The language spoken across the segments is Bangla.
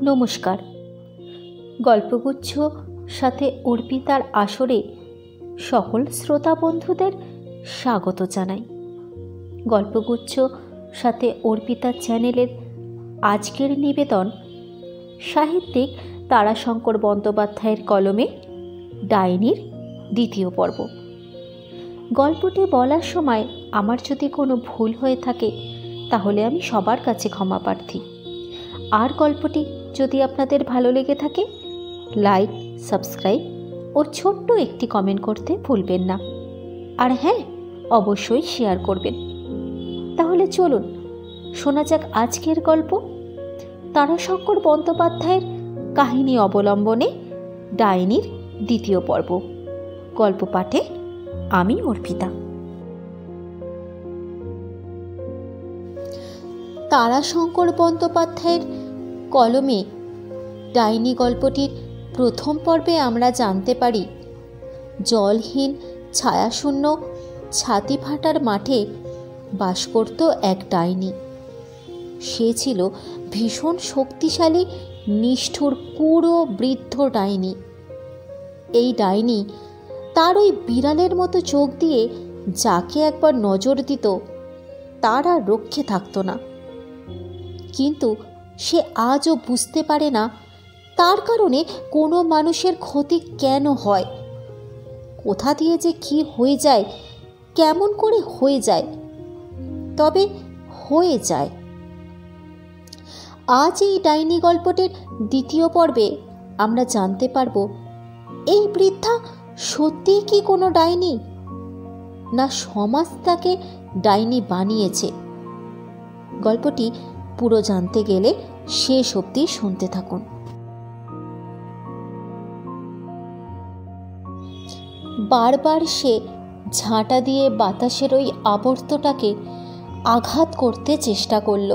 নমস্কার। গল্পগুচ্ছ সাথে অর্পিতার আসরে সকল শ্রোতা বন্ধুদের স্বাগত জানাই। গল্পগুচ্ছ সাথে অর্পিতা চ্যানেলের আজকের নিবেদন সাহিত্যিক তারাশঙ্কর বন্দ্যোপাধ্যায়ের কলমে ডাইনির দ্বিতীয় পর্ব। গল্পটি বলার সময় আমার যদি কোনো ভুল হয়ে থাকে তাহলে আমি সবার কাছে ক্ষমা প্রার্থী। আর গল্পটি যদি আপনাদের ভালো লেগে থাকে লাইক, সাবস্ক্রাইব ও ছোট্ট একটি কমেন্ট করতে ভুলবেন না। আর হ্যাঁ, অবশ্যই শেয়ার করবেন। তাহলে চলুন শোনা যাক আজকের গল্প, তারাশঙ্কর বন্দ্যোপাধ্যায়ের কাহিনী অবলম্বনে ডাইনির দ্বিতীয় পর্ব। গল্প পাঠে আমি অর্পিতা। তারাশঙ্কর বন্দ্যোপাধ্যায়ের কলমে ডাইনি গল্পটির প্রথম পর্বে আমরা জানতে পারি, জলহীন ছায়াশূন্য ছাতি ফাটার মাঠে বাস করত এক ডাইনি। সে ছিল ভীষণ শক্তিশালী, নিষ্ঠুর, পুরো বৃদ্ধ ডাইনি। এই ডাইনি তার ওই বিড়ালের মতো চোখ দিয়ে যাকে একবার নজর দিত তার আর রক্ষে থাকত না। কিন্তু সে আজও বুঝতে পারে না তার কারণে কোনো মানুষের ক্ষতি কেন হয়, কোথা দিয়ে যে কি হয়ে যায়, কেমন করে হয়ে যায়, তবে হয়ে যায়। আজ এই ডাইনি গল্পটির দ্বিতীয় পর্বে আমরা জানতে পারব এই বৃদ্ধা সত্যিই কি কোনো ডাইনি, না সমাজ তাকে ডাইনি বানিয়েছে। গল্পটি পুরো জানতে গেলে শেষ অবধি শুনতে থাকুন। বারবার সে ঝাঁটা দিয়ে বাতাসের ওই আবর্তটাকে আঘাত করতে চেষ্টা করল।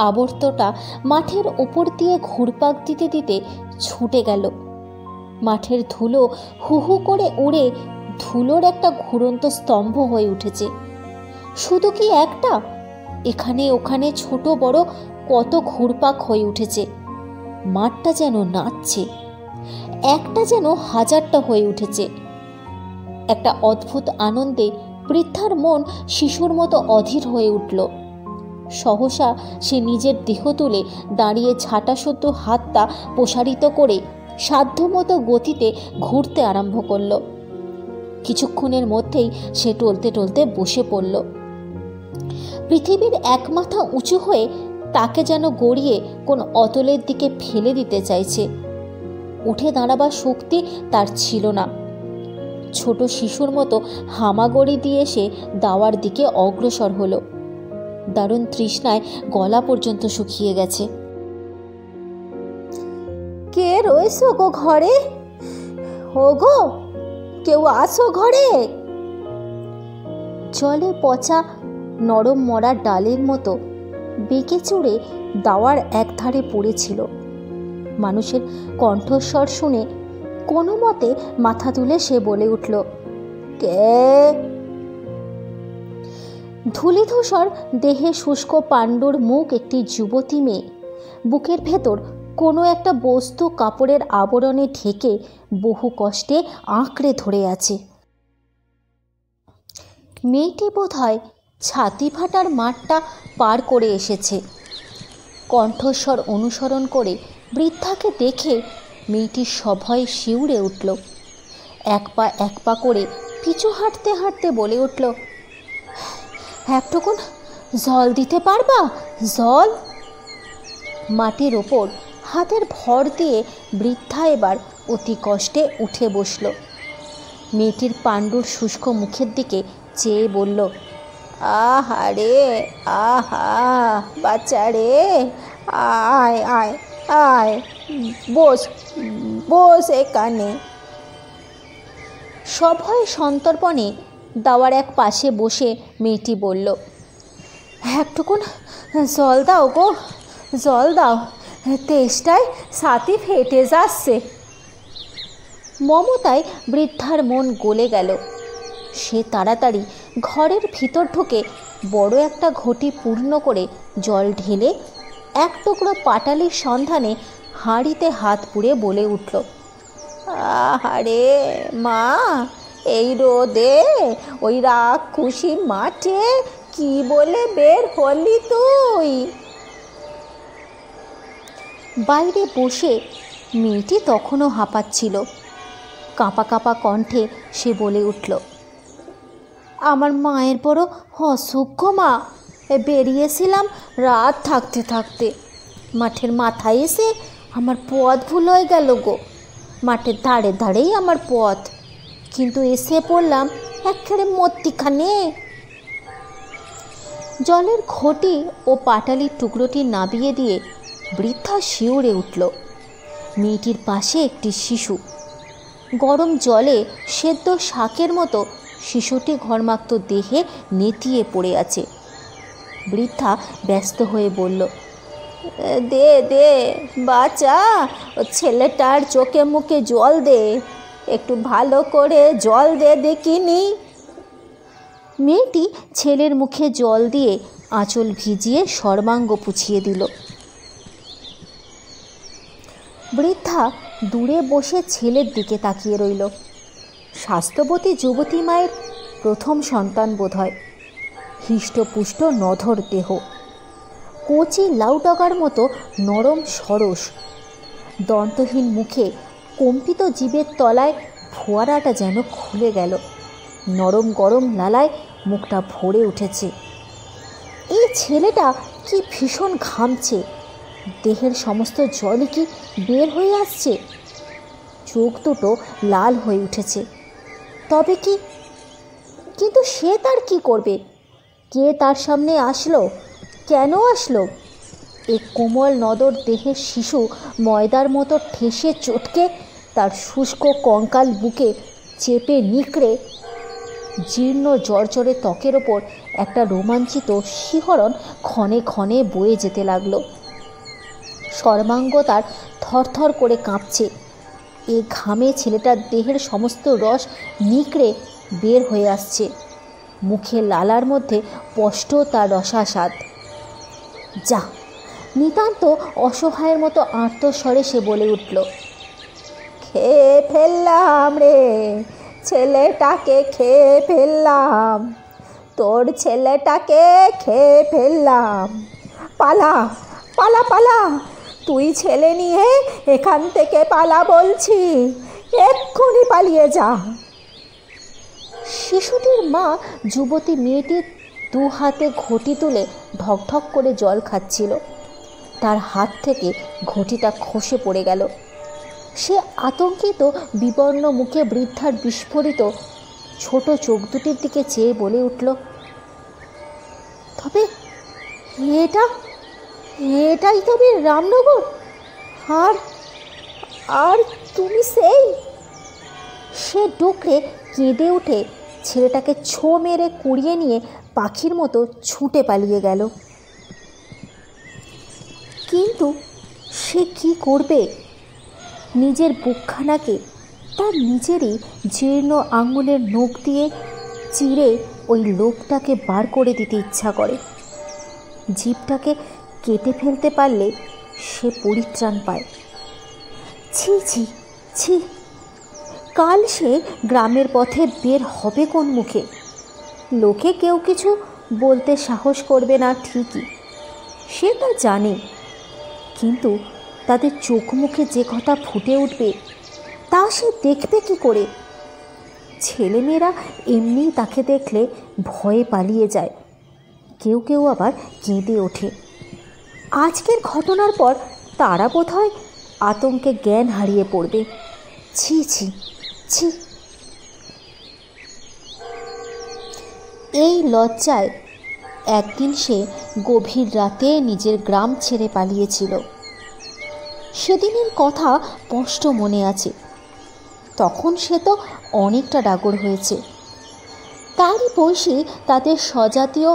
আবর্তটা মাঠের ওপর দিয়ে ঘুরপাক দিতে দিতে ছুটে গেল। মাঠের ধুলো হু হু করে উড়ে ধুলোর একটা ঘুরন্ত স্তম্ভ হয়ে উঠেছে। শুধু কি একটা, এখানে ওখানে ছোট বড় কত ঘুরপাক হয়ে উঠেছে। মাঠটা যেন নাচছে, একটা যেন হাজারটা হয়ে উঠেছে। একটা অদ্ভুত আনন্দে বৃদ্ধার মন শিশুর মতো অধীর হয়ে উঠল। সহসা সে নিজের দেহ তুলে দাঁড়িয়ে ছাটাসুদ্ধ হাতটা প্রসারিত করে সাধ্যমতো গতিতে ঘুরতে আরম্ভ করল। কিছুক্ষণের মধ্যেই সে টলতে টলতে বসে পড়ল। পৃথিবীর এক মাথা উঁচু হয়ে তাকে যেন গড়িয়ে কোন অতলের দিকে ফেলে দিতে চাইছে। উঠে দাঁড়াবার শক্তি তার ছিল না। ছোট শিশুর মতো হামাগড়ি দিয়ে সে দাওয়ার দিকে অগ্রসর হলো। দারুণ তৃষ্ণায় গলা পর্যন্ত শুকিয়ে গেছে। কে রয়েছো গো ঘরে? ও গো, কেউ আসো ঘরে। জলে পচা নরম মরা ডালের মতো বেঁকে চড়ে দাওয়ার একধারে পড়েছিল। মানুষের কণ্ঠস্বর শুনে কোনো মতে মাথা তুলে সে বলে উঠল, কে? ধূলিধূসর দেহে শুষ্ক পাণ্ডুর মুখ একটি যুবতী মেয়ে, বুকের ভেতর কোনো একটা বস্তু কাপড়ের আবরণে ঢেকে বহু কষ্টে আঁকড়ে ধরে আছে। মেয়েটি বোধহয় ছাতি ফাটার মাঠটা পার করে এসেছে। কণ্ঠস্বর অনুসরণ করে বৃদ্ধাকে দেখে মেয়েটি সভয়ে শিউরে উঠল। এক পা করে পিছু হাঁটতে হাঁটতে বলে উঠল, একটুকুন জল দিতে পারবা? জল? মাটির ওপর হাতের ভর দিয়ে বৃদ্ধা এবার অতি কষ্টে উঠে বসল। মেয়েটির পাণ্ডুর শুষ্ক মুখের দিকে চেয়ে বলল, আহা রে, আহা বাচ্চা রে, আয় আয় আয়, বস বস এখানে। সভয়ে সন্তর্পণে দাওয়ার এক পাশে বসে মেয়েটি বলল, একটুকুন জল দাও গো, জল দাও, তেষ্টায় ছাতি ফেটে যাচ্ছে। মমতায় বৃদ্ধার মন গলে গেল। সে তাড়াতাড়ি ঘরের ভিতর ঢুকে বড় একটা ঘটি পূর্ণ করে জল ঢেলে এক টুকরো পাটালির সন্ধানে হাঁড়িতে হাত পুড়ে বলে উঠল, আহারে মা, এই রোদে ওই রাক্ষুসী মাঠে কি বলে বের হলি তুই? বাইরে বসে মেয়েটি তখনও হাঁপাচ্ছিল। কাঁপা কাঁপা কণ্ঠে সে বলে উঠল, আমার মায়ের বড় অসুখ গো মা, বেরিয়েছিলাম রাত থাকতে থাকতে, মাঠের মাথায় এসে আমার পথ ভুল হয়ে গেল গো। মাঠের ধারে ধারেই আমার পথ, কিন্তু এসে পড়লাম একেবারে মত্তিখানে। জলের ঘটি ও পাটালির টুকরোটি নাবিয়ে দিয়ে বৃদ্ধা শিউরে উঠল। মেয়েটির পাশে একটি শিশু, গরম জলে সেদ্ধ শাকের মতো শিশুটি ঘর্মাক্ত দেহে নেতিয়ে পড়ে আছে। বৃদ্ধা ব্যস্ত হয়ে বলল, দে দে বাচ্চা, ও ছেলেটার চোখে মুখে জল দে, একটু ভালো করে জল দে দেখিনি। মেয়েটি ছেলের মুখে জল দিয়ে আঁচল ভিজিয়ে সর্বাঙ্গ পুছিয়ে দিল। বৃদ্ধা দূরে বসে ছেলের দিকে তাকিয়ে রইল। স্বাস্থ্যবতী যুবতী মায়ের প্রথম সন্তান বোধ হয়। হৃষ্টপুষ্ট নধর দেহ, কচি লাউডগার মতো নরম সরস, দন্তহীন মুখে কম্পিত জিভের তলায় ফোয়ারাটা যেন খুলে গেল। নরম গরম লালায় মুখটা ভরে উঠেছে। এই ছেলেটা কি ভীষণ ঘামছে, দেহের সমস্ত জলই কি বের হয়ে আসছে। চোখ দুটো লাল হয়ে উঠেছে। তবে কি, কিন্তু সে তার কি করবে? কে তার সামনে আসলো? কেন আসলো? এই কোমল নদর দেহের শিশু ময়দার মতো ঠেসে চটকে তার শুষ্ক কঙ্কাল বুকে চেপে নিকড়ে জীর্ণ জর্জরে ত্বকের ওপর একটা রোমাঞ্চিত শিহরণ ক্ষণে ক্ষণে বয়ে যেতে লাগলো। সর্বাঙ্গ তার থরথর করে কাঁপছে। এ ঘামে ছেলেটার দেহের সমস্ত রস নিকড়ে বের হয়ে আসছে। মুখে লালার মধ্যে স্পষ্ট তার রসাস্বাদ। যা, নিতান্ত অসহায়ের মতো আর্তস্বরে সে বলে উঠল, খেয়ে ফেললাম রে, ছেলেটাকে খেয়ে ফেললাম, তোর ছেলেটাকে খেয়ে ফেললাম। পালা পালা পালা, তুই ছেলে নিয়ে এখান থেকে পালা বলছি, এক্ষুনি পালিয়ে যা। শিশুটির মা যুবতী মেয়েটির দু হাতে ঘটি তুলে ঢকঢক করে জল খাচ্ছিল। তার হাত থেকে ঘটিটা খসে পড়ে গেল। সে আতঙ্কিত বিবর্ণ মুখে বৃদ্ধার বিস্ফোরিত ছোট চোখ দুটির দিকে চেয়ে বলে উঠল, তবে এটাই তবে রামনগর? আর আর তুমি সেই? সে ডুকরে কেঁদে উঠে ছেলেটাকে ছো মেরে কুড়িয়ে নিয়ে পাখির মতো ছুটে পালিয়ে গেল। কিন্তু সে কি করবে? নিজের বুকখানাকে তার নিজেরই জীর্ণ আঙুলের নখ দিয়ে চিরে ওই লোকটাকে বার করে দিতে ইচ্ছা করে। জিভটাকে কেটে ফেলতে পারলে সে পরিত্রাণ পায়। ছি ছি ছি, কাল সে গ্রামের পথে বের হবে কোন মুখে? লোকে কেউ কিছু বলতে সাহস করবে না ঠিকই, সে তা জানে, কিন্তু তাদের চোখ মুখে যে কথা ফুটে উঠবে তা সে দেখবে কি করে? ছেলেমেয়েরা এমনিই তাকে দেখলে ভয়ে পালিয়ে যায়, কেউ কেউ আবার কেঁদে ওঠে। আজকের ঘটনার পর তারা বোধহয় আতঙ্কে জ্ঞান হারিয়ে পড়বে। ছি ছি ছি। এই লজ্জায় একদিন সে গভীর রাতে নিজের গ্রাম ছেড়ে পালিয়েছিল। সেদিনের কথা স্পষ্ট মনে আছে। তখন সে তো অনেকটা ডাগর হয়েছে। তারই বয়সী তাদের স্বজাতীয়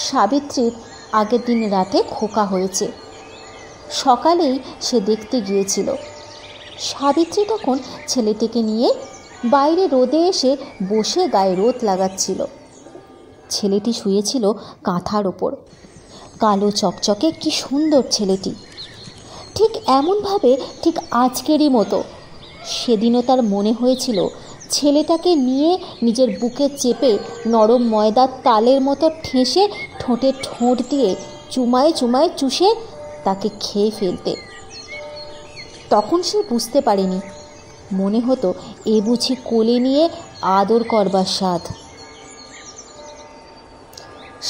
সাবিত্রীর আগের দিন রাতে খোকা হয়েছে। সকালেই সে দেখতে গিয়েছিল। সাবিত্রী তখন ছেলেটিকে নিয়ে বাইরে রোদে এসে বসে গায়ে রোদ লাগাচ্ছিল। ছেলেটি শুয়েছিল কাঁথার ওপর। কালো চকচকে কি সুন্দর ছেলেটি। ঠিক এমনভাবে ঠিক আজকেরই মতো সেদিনও তার মনে হয়েছিল ছেলেটাকে নিয়ে নিজের বুকে চেপে নরম ময়দার তালের মতো ঠেসে ঠোঁটে ঠোঁট দিয়ে চুমায় চুমায় চুষে তাকে খেয়ে ফেলতে। তখন সে বুঝতে পারেনি, মনে হতো এ বুঝি কোলে নিয়ে আদর করবার স্বাদ।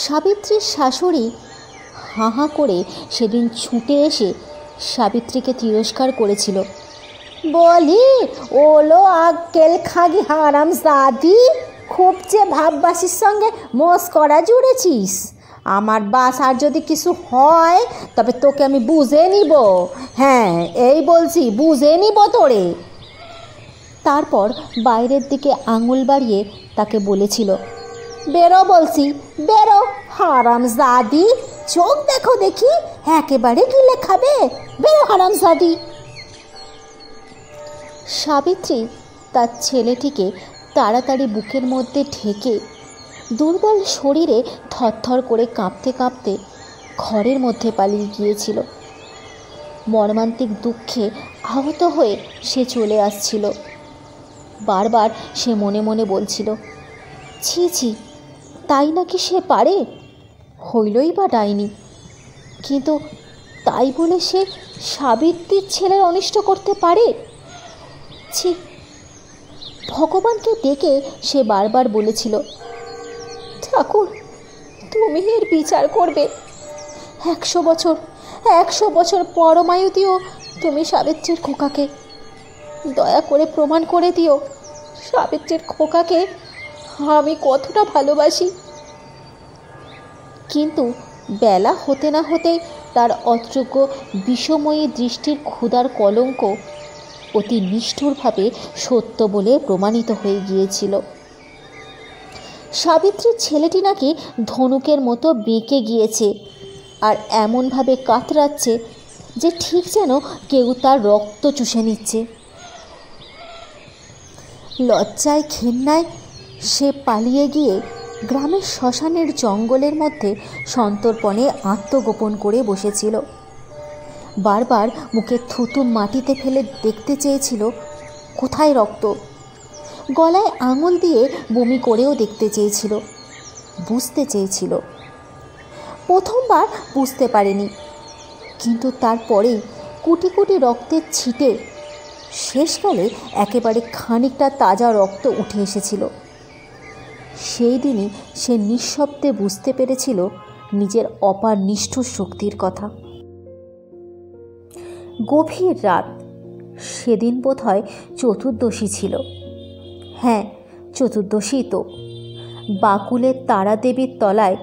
সাবিত্রীর শাশুড়ি হাঁ হাঁ করে সেদিন ছুটে এসে সাবিত্রীকে তিরস্কার করেছিল। বলি, ওলো আক্কেল খাগি হারাম জাদি, খুব যে ভাববাসির সঙ্গে মস্করা জুড়েছিস। আমার বাস আর যদি কিছু হয় তবে তোকে আমি বুঝে নিব। হ্যাঁ, এই বলছি, বুঝে নিব তোরে। তারপর বাইরের দিকে আঙুল বাড়িয়ে তাকে বলেছিল, বেরো বলছি, বেরো হারামজাদি, চোখ দেখো দেখি, একেবারে গিলে খাবে, বেরো হারামজাদি। সাবিত্রী তার ছেলেটিকে তাড়াতাড়ি বুকের মধ্যে ঢেকে দুর্বল শরীরে থরথর করে কাঁপতে কাঁপতে ঘরের মধ্যে পালিয়ে গিয়েছিল। মর্মান্তিক দুঃখে আহত হয়ে সে চলে আসছিল। বারবার সে মনে মনে বলছিল, ছি ছি, তাই নাকি সে পারে? হইলই বা ডাইনি, কিন্তু তাই বলে সে সাবিত্রীর ছেলের অনিষ্ট করতে পারে? ছি! ভগবানকে ডেকে সে বারবার বলেছিল, ঠাকুর, তুমি এর বিচার করবে। 100 বছর পরমায়ু দিও তুমি সাবিত্রীর খোকাকে। দয়া করে প্রমাণ করে দিও সাবিত্রীর খোকাকে আমি কতটা ভালোবাসি। কিন্তু বেলা হতে না হতেই তার অযোগ্য বিষময়ী দৃষ্টির ক্ষুধার কলঙ্ক অতি নিষ্ঠুরভাবে সত্য বলে প্রমাণিত হয়ে গিয়েছিল। সাবিত্রীর ছেলেটি নাকি ধনুকের মতো বেঁকে গিয়েছে আর এমনভাবে কাতরাচ্ছে যে ঠিক যেন কেউ তার রক্ত চুষে নিচ্ছে। লজ্জায় ঘেন্নায় সে পালিয়ে গিয়ে গ্রামের শ্মশানের জঙ্গলের মধ্যে সন্তর্পণে আত্মগোপন করে বসেছিল। বারবার মুখে থুতু মাটিতে ফেলে দেখতে চেয়েছিল কোথায় রক্ত। গলায় আঙুল দিয়ে বমি করেও দেখতে চেয়েছিল, বুঝতে চেয়েছিল। প্রথমবার বুঝতে পারেনি, কিন্তু তারপরেই কোটি কোটি রক্তের ছিটে শেষকালে একেবারে খানিকটা তাজা রক্ত উঠে এসেছিল। সেই দিনই সে নিঃশব্দে বুঝতে পেরেছিল নিজের অপার নিষ্ঠুর শক্তির কথা। গভীর রাত, সেদিন বোধহয় চতুর্দশী ছিল। হ্যাঁ, চতুর্দশী তো। বাকুলের তারা দেবীর তলায়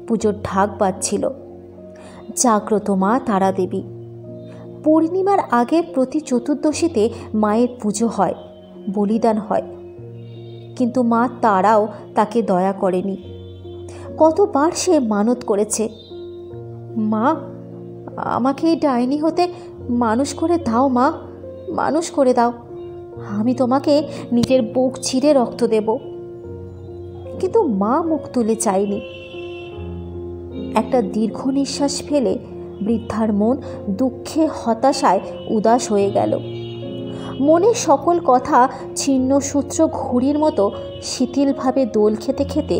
পুজোর ঢাক বাজছিল। জাগ্রত মা তারা দেবী। পূর্ণিমার আগের প্রতি চতুর্দশীতে মায়ের পুজো হয়, বলিদান হয়, কিন্তু মা তারাও তাকে দয়া করেনি। কতবার সে মানত করেছে, মা, আমাকে এই ডাইনি হতে মানুষ করে দাও, মা, মানুষ করে দাও, আমি তোমাকে নিজের বুক ছিঁড়ে রক্ত দেব। কিন্তু মা মুখ তুলে চায়নি। একটা দীর্ঘ নিঃশ্বাস ফেলে বৃদ্ধার মন দুঃখে হতাশায় উদাস হয়ে গেল। মনের সকল কথা ছিন্ন সূত্র ঘুড়ির মতো শিথিলভাবে দোল খেতে খেতে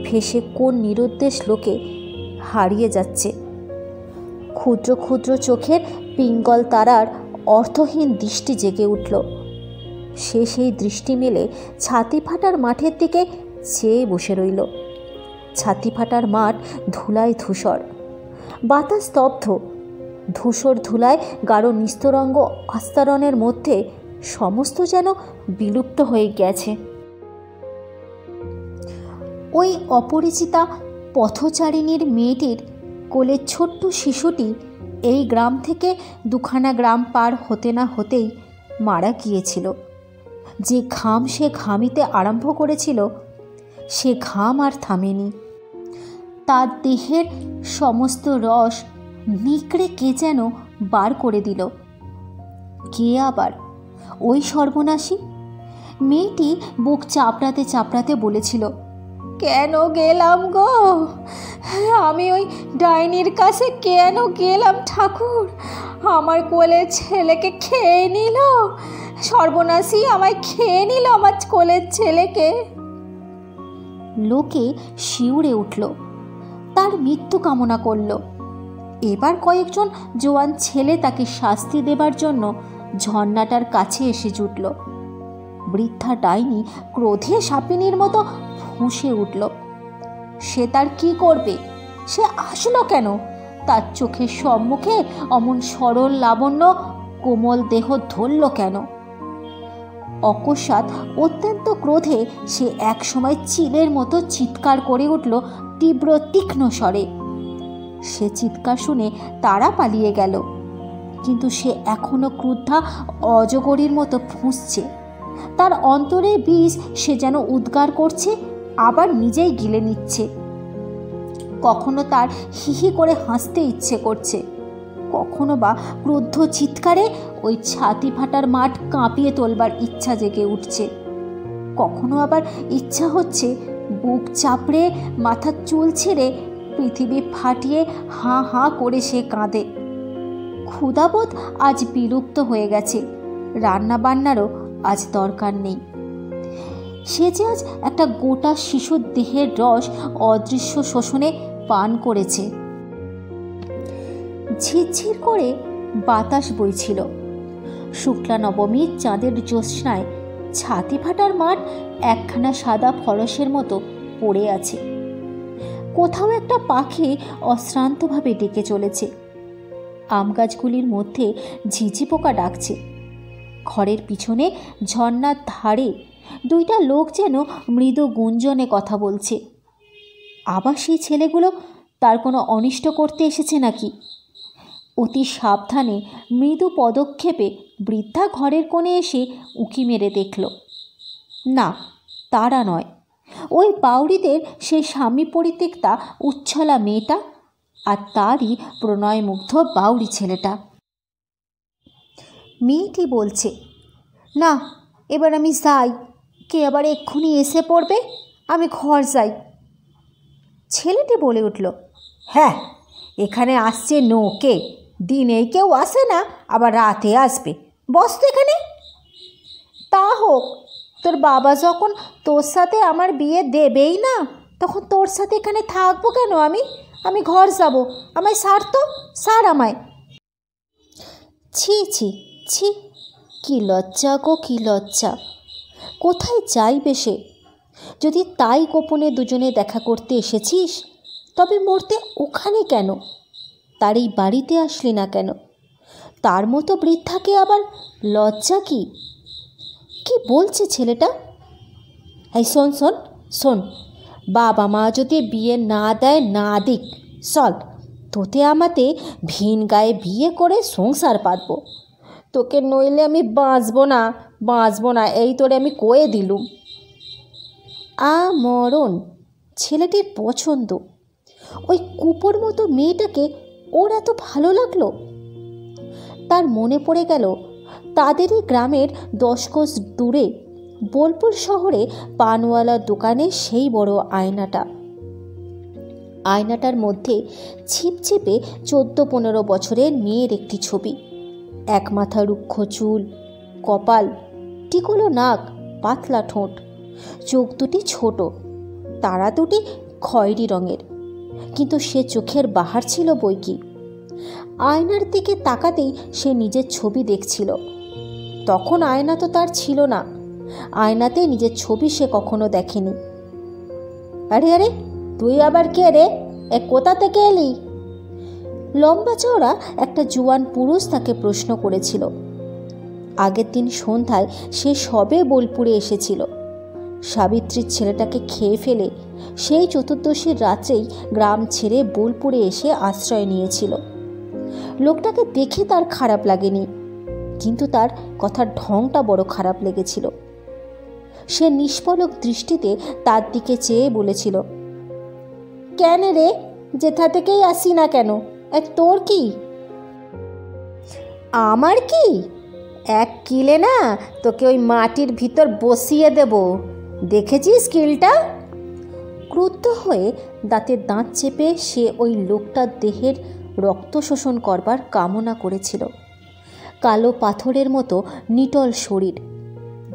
ভেসে কোন নিরুদ্দেশ লোকে হারিয়ে যাচ্ছে। ক্ষুদ্র ক্ষুদ্র চোখের পিঙ্গল তারার অর্থহীন দৃষ্টি জেগে উঠল। সে সেই দৃষ্টি মেলে ছাতি ফাটার মাঠের দিকে চেয়ে বসে রইল। ছাতি ফাটার মাঠ ধুলায় ধূসর, বাতাস স্তব্ধ। ধূসর ধুলায় গাঢ় নিস্তরঙ্গ আস্তরণের মধ্যে সমস্ত যেন বিলুপ্ত হয়ে গেছে। ওই অপরিচিতা পথচারিণীর মেয়েটির কোলের ছোট্ট শিশুটি এই গ্রাম থেকে দুখানা গ্রাম পার হতে না হতেই মারা গিয়েছিল। যে ঘাম সে ঘামিতে আরম্ভ করেছিল, সে ঘাম আর থামেনি। তার দেহের সমস্ত রস নিকড়ে কে যেন বার করে দিল। কে আবার? ওই সর্বনাশী মেয়েটি বুক চাপড়াতে চাপড়াতে বলেছিল, কেন গেলাম গো? আমি ওই ডাইনির কাছে কেন গেলাম ঠাকুর? আমার কোলের ছেলেকে খেয়ে নিল, সর্বনাশী আমায় খেয়ে নিল, আমার কোলের ছেলেকে। লোকে শিউরে উঠল, তার মৃত্যু কামনা করল। এবার কয়েকজন জোয়ান ছেলে তাকে শাস্তি দেবার জন্য ঝর্ণাটার কাছে এসে জুটল। বৃদ্ধা ডাইনি ক্রোধে সাপিনীর মতো ফুঁসে উঠল। সে তার কি করবে? সে আসলো কেন? তার চোখের সম্মুখে অমন সরল লাবণ্য কোমল দেহ ধরল কেন? অকস্মাৎ অত্যন্ত ক্রোধে সে একসময় চিলের মতো চিৎকার করে উঠল তীব্র তীক্ষ্ণ স্বরে। সে চিৎকার শুনে তারা পালিয়ে গেল, কিন্তু সে এখনো ক্রুদ্ধা অজগরীর মতো ফুঁসছে। তার অন্তরে বিষ সে যেন উদ্গার করছে, আবার নিজেই গিলে নিচ্ছে। কখনো তার হিহি করে হাসতে ইচ্ছে করছে, কখনো বা ক্রুদ্ধ চিৎকারে ওই ছাতি ফাটার মাঠ কাঁপিয়ে তোলবার ইচ্ছা জেগে উঠছে। কখনো আবার ইচ্ছা হচ্ছে বুক চাপড়ে মাথার চুল ছেড়ে পৃথিবী ফাটিয়ে হাঁ হাঁ করে সে কাঁদে। ক্ষুধাবোধ আজ বিলুপ্ত হয়ে গেছে, রান্না বান্নারও আজ দরকার নেই। সে যে আজ একটা গোটা শিশুর দেহের রস অদৃশ্য শোষণে পান করেছে। ঝিরঝির করে বাতাস বইছিল। শুক্লা নবমীর চাঁদের জ্যোৎস্নায় ছাতি ফাটার মাঠ একখানা সাদা ফলসের মতো পড়ে আছে। কোথাও একটা পাখি অশ্রান্তভাবে ডেকে চলেছে। আম গাছগুলির মধ্যে ঝিঝি পোকা ডাকছে। ঘরের পিছনে ঝর্ণার ধারে দুইটা লোক যেন মৃদু গুঞ্জনে কথা বলছে। আবার সেই ছেলেগুলো তার কোনো অনিষ্ট করতে এসেছে নাকি? অতি সাবধানে মৃদু পদক্ষেপে বৃদ্ধা ঘরের কোণে এসে উঁকি মেরে দেখল, না, তারা নয়। ওই বাউরিদের সেই স্বামী পরিত্যক্তা উচ্ছলা মেয়েটা আর তারই প্রণয়মুগ্ধ বাউরি ছেলেটা। মেয়েটি বলছে, না, এবার আমি যাই, কে আবার এক্ষুনি এসে পড়বে, আমি ঘর যাই। ছেলেটি বলে উঠল, হ্যাঁ, এখানে আসছে কে? দিনেই কেউ আসে না, আবার রাতে আসবে। বস তো এখানে। তা হোক, তোর বাবা যখন তোর সাথে আমার বিয়ে দেবেই না, তখন তোর সাথে এখানে থাকবো কেন? আমি ঘর যাব, আমায় সার তো, সার আমায়। ছি ছি ছি, কি লজ্জা গো, কি লজ্জা! কোথায় যাইবে সে? যদি তাই গোপনে দুজনে দেখা করতে এসেছিস, তবে মরতে ওখানে কেন? তার এই বাড়িতে আসলি না কেন? তার মতো বৃদ্ধাকে আবার লজ্জা কি? কি বলছে ছেলেটা? এই শোন শোন শোন, বাবা মা যদি বিয়ে না দেয়, না দিক, চল তোতে আমাতে ভিন গায়ে বিয়ে করে সংসার পাতবো। তোকে নইলে আমি বাঁচবো না, এই তোরে আমি কয়ে দিলুম। মরণ! ছেলেটির পছন্দ। ওই কুপোর মতো মেয়েটাকে ওর এত ভালো লাগলো। তার মনে পড়ে গেল তাদেরই গ্রামের 10 কোষ দূরে বোলপুর শহরে পানওয়ালার দোকানে সেই বড় আয়নাটা। আয়নাটার মধ্যে ছিপছিপে 14-15 বছরের মেয়ের একটি ছবি। এক মাথা রুক্ষ চুল, কপাল, টিকলো নাক, পাতলা ঠোঁট, চোখ দুটি ছোট, তারা দুটি খয়েরি রঙের, কিন্তু সে চোখের বাহার ছিল বৈকি। আয়নার দিকে তাকাতেই সে নিজের ছবি দেখছিল। তখন আয়না তো তার ছিল না, আয়নাতে নিজের ছবি সে কখনো দেখেনি। আরে আরে, তুই আবার কে রে? কোথা থেকে এলি? লম্বা চওড়া একটা জুয়ান পুরুষ তাকে প্রশ্ন করেছিল। আগের দিন সন্ধ্যায় সে সবে বোলপুরে এসেছিল। সাবিত্রীর ছেলেটাকে খেয়ে ফেলে সেই চতুর্দশীর রাত্রেই গ্রাম ছেড়ে বোলপুরে এসে আশ্রয় নিয়েছিল। লোকটাকে দেখে তার খারাপ লাগেনি, কিন্তু তার কথার ঢংটা বড় খারাপ লেগেছিল। সে নিষ্পলক দৃষ্টিতে তার দিকে চেয়ে বলেছিল, কেন রে, যেথা থেকেই আসি না কেন, তোর কি? আমার কি? 1 কিলে না তোকে ওই মাটির ভিতর বসিয়ে দেব, দেখেছিস কিলটা? ক্ষুব্ধ হয়ে দাঁতের দাঁত চেপে সে ওই লোকটার দেহের রক্ত শোষণ করবার কামনা করেছিল। কালো পাথরের মতো নিটল শরীর,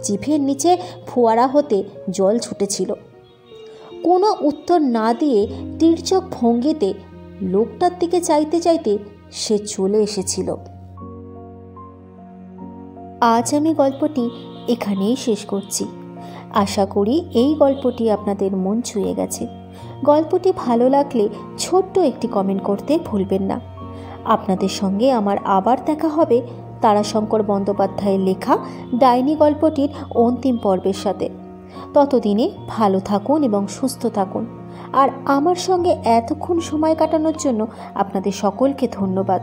জিভের নিচে ফোয়ারা হতে জল ছুটেছিল। কোনো উত্তর না দিয়ে তীর্যক ভঙ্গিতে লোকটার দিকে চাইতে চাইতে সে চলে এসেছিল। আজ আমি গল্পটি এখানেই শেষ করছি। আশা করি এই গল্পটি আপনাদের মন ছুঁয়ে গেছে। গল্পটি ভালো লাগলে ছোট্ট একটি কমেন্ট করতে ভুলবেন না। আপনাদের সঙ্গে আমার আবার দেখা হবে তারাশঙ্কর বন্দ্যোপাধ্যায়ের লেখা ডাইনি গল্পটির অন্তিম পর্বের সাথে। ততদিনে ভালো থাকুন এবং সুস্থ থাকুন। আর আমার সঙ্গে এতক্ষণ সময় কাটানোর জন্য আপনাদের সকলকে ধন্যবাদ।